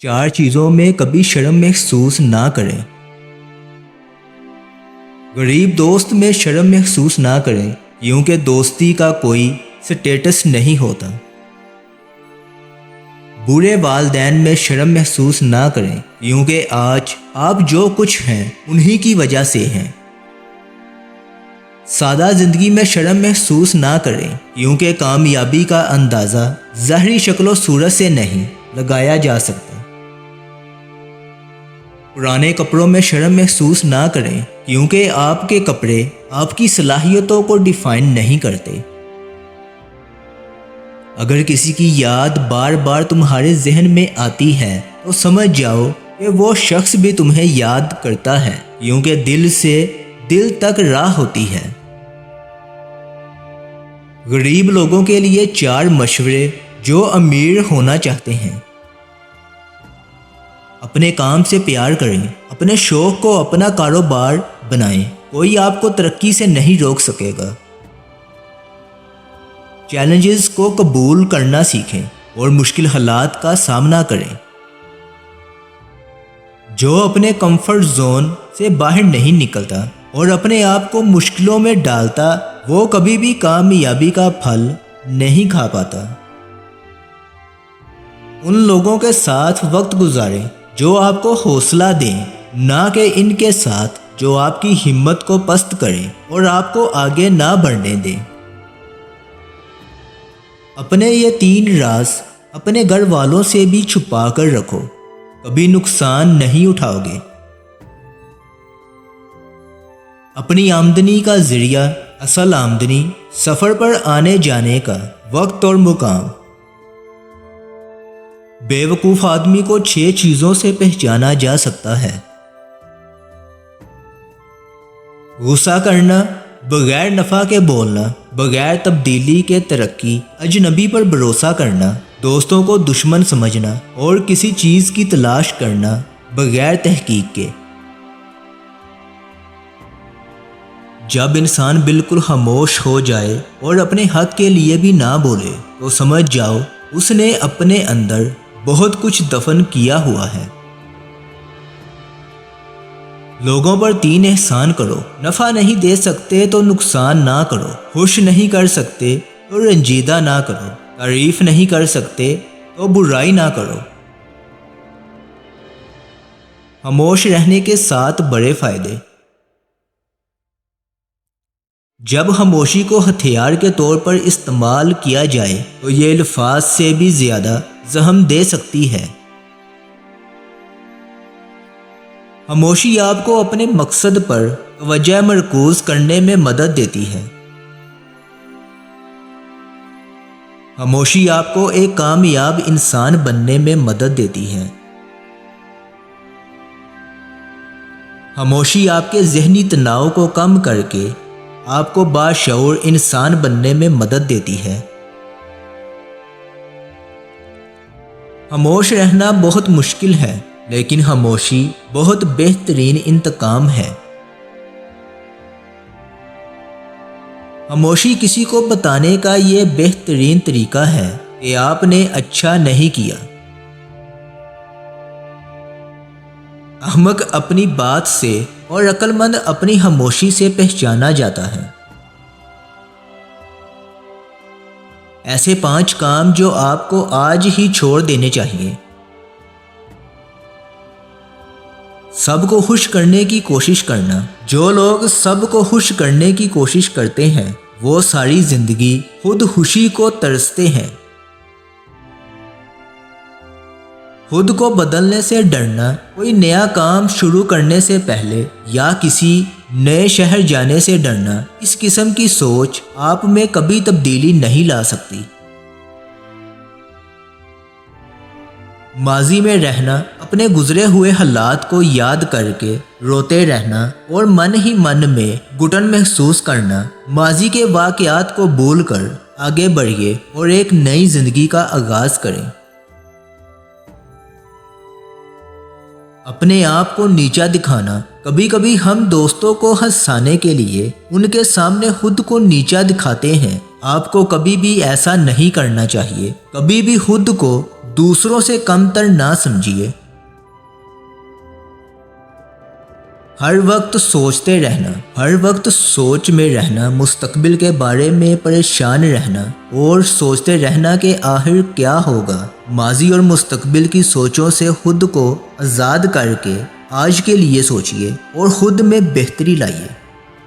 4 چیزوں میں کبھی شرم محسوس نہ کریں۔ غریب دوست میں شرم محسوس نہ کریں کیونکہ دوستی کا کوئی سٹیٹس نہیں ہوتا۔ برے والدین میں شرم محسوس نہ کریں کیونکہ آج آپ جو کچھ ہیں انہی کی وجہ سے ہیں۔ سادہ زندگی میں شرم محسوس نہ کریں کیونکہ کامیابی کا اندازہ ظاہری شکل و صورت سے نہیں لگایا جا سکتا۔ پرانے کپڑوں میں شرم محسوس نہ کریں کیونکہ آپ کے کپڑے آپ کی صلاحیتوں کو ڈیفائن نہیں کرتے۔ اگر کسی کی یاد بار بار تمہارے ذہن میں آتی ہے تو سمجھ جاؤ کہ وہ شخص بھی تمہیں یاد کرتا ہے کیونکہ دل سے دل تک راہ ہوتی ہے۔ غریب لوگوں کے لیے 4 مشورے جو امیر ہونا چاہتے ہیں۔ اپنے کام سے پیار کریں، اپنے شوق کو اپنا کاروبار بنائیں، کوئی آپ کو ترقی سے نہیں روک سکے گا۔ چیلنجز کو قبول کرنا سیکھیں اور مشکل حالات کا سامنا کریں۔ جو اپنے کمفرٹ زون سے باہر نہیں نکلتا اور اپنے آپ کو مشکلوں میں ڈالتا وہ کبھی بھی کامیابی کا پھل نہیں کھا پاتا۔ ان لوگوں کے ساتھ وقت گزاریں جو آپ کو حوصلہ دیں، نہ کہ ان کے ساتھ جو آپ کی ہمت کو پست کریں اور آپ کو آگے نہ بڑھنے دیں۔ اپنے یہ 3 راز اپنے گھر والوں سے بھی چھپا کر رکھو، کبھی نقصان نہیں اٹھاؤ گے۔ اپنی آمدنی کا ذریعہ، اصل آمدنی، سفر پر آنے جانے کا وقت اور مقام۔ بے وقوف آدمی کو 6 چیزوں سے پہچانا جا سکتا ہے: غصہ کرنا، بغیر نفع کے بولنا، بغیر تبدیلی کے ترقی، اجنبی پر بھروسہ کرنا، دوستوں کو دشمن سمجھنا اور کسی چیز کی تلاش کرنا بغیر تحقیق کے۔ جب انسان بالکل خاموش ہو جائے اور اپنے حق کے لیے بھی نہ بولے تو سمجھ جاؤ اس نے اپنے اندر بہت کچھ دفن کیا ہوا ہے۔ لوگوں پر 3 احسان کرو: نفع نہیں دے سکتے تو نقصان نہ کرو، خوش نہیں کر سکتے تو رنجیدہ نہ کرو، تعریف نہیں کر سکتے تو برائی نہ کرو۔ خاموش رہنے کے 7 بڑے فائدے۔ جب خاموشی کو ہتھیار کے طور پر استعمال کیا جائے تو یہ الفاظ سے بھی زیادہ زخم دے سکتی ہے۔ خاموشی آپ کو اپنے مقصد پر توجہ مرکوز کرنے میں مدد دیتی ہے۔ خاموشی آپ کو ایک کامیاب انسان بننے میں مدد دیتی ہے۔ خاموشی آپ کے ذہنی تناؤ کو کم کر کے آپ کو باشعور انسان بننے میں مدد دیتی ہے۔ خاموش رہنا بہت مشکل ہے لیکن خاموشی بہت بہترین انتقام ہے۔ خاموشی کسی کو بتانے کا یہ بہترین طریقہ ہے کہ آپ نے اچھا نہیں کیا۔ احمق اپنی بات سے اور عقل مند اپنی خاموشی سے پہچانا جاتا ہے۔ ایسے 5 کام جو آپ کو آج ہی چھوڑ دینے چاہیے۔ سب کو خوش کرنے کی کوشش کرنا۔ جو لوگ سب کو خوش کرنے کی کوشش کرتے ہیں وہ ساری زندگی خود خوشی کو ترستے ہیں۔ خود کو بدلنے سے ڈرنا۔ کوئی نیا کام شروع کرنے سے پہلے یا کسی نئے شہر جانے سے ڈرنا، اس قسم کی سوچ آپ میں کبھی تبدیلی نہیں لا سکتی۔ ماضی میں رہنا، اپنے گزرے ہوئے حالات کو یاد کر کے روتے رہنا اور من ہی من میں گھٹن محسوس کرنا۔ ماضی کے واقعات کو بھول کر آگے بڑھیے اور ایک نئی زندگی کا آغاز کریں۔ اپنے آپ کو نیچا دکھانا۔ کبھی کبھی ہم دوستوں کو ہنسانے کے لیے ان کے سامنے خود کو نیچا دکھاتے ہیں۔ آپ کو کبھی بھی ایسا نہیں کرنا چاہیے۔ کبھی بھی خود کو دوسروں سے کم تر نہ سمجھیے۔ ہر وقت سوچتے رہنا، ہر وقت سوچ میں رہنا، مستقبل کے بارے میں پریشان رہنا اور سوچتے رہنا کہ آخر کیا ہوگا۔ ماضی اور مستقبل کی سوچوں سے خود کو آزاد کر کے آج کے لیے سوچیے اور خود میں بہتری لائیے۔